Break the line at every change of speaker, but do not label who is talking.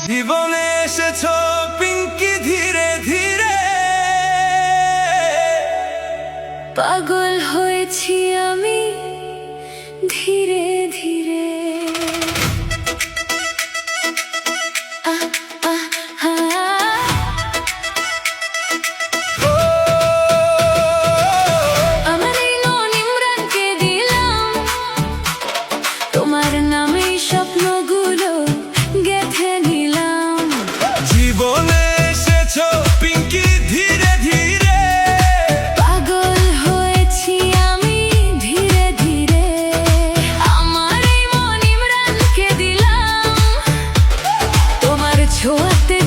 জীবনে এসেছো পিঙ্কি ধীরে ধীরে,
পাগল হয়েছি আমি ধীরে ধীরে। আমার এই মন ইমরানকে দিলাম, তোমার নামে স্বপ্নগুলো গেঁথে নিলাম।
জীবনে এসেছো পিঙ্কি ধীরে ধীরে,
পাগল হয়েছি আমি ধীরে ধীরে। আমার এই মন ইমরানকে দিলাম, তোমার ছোঁয়াতে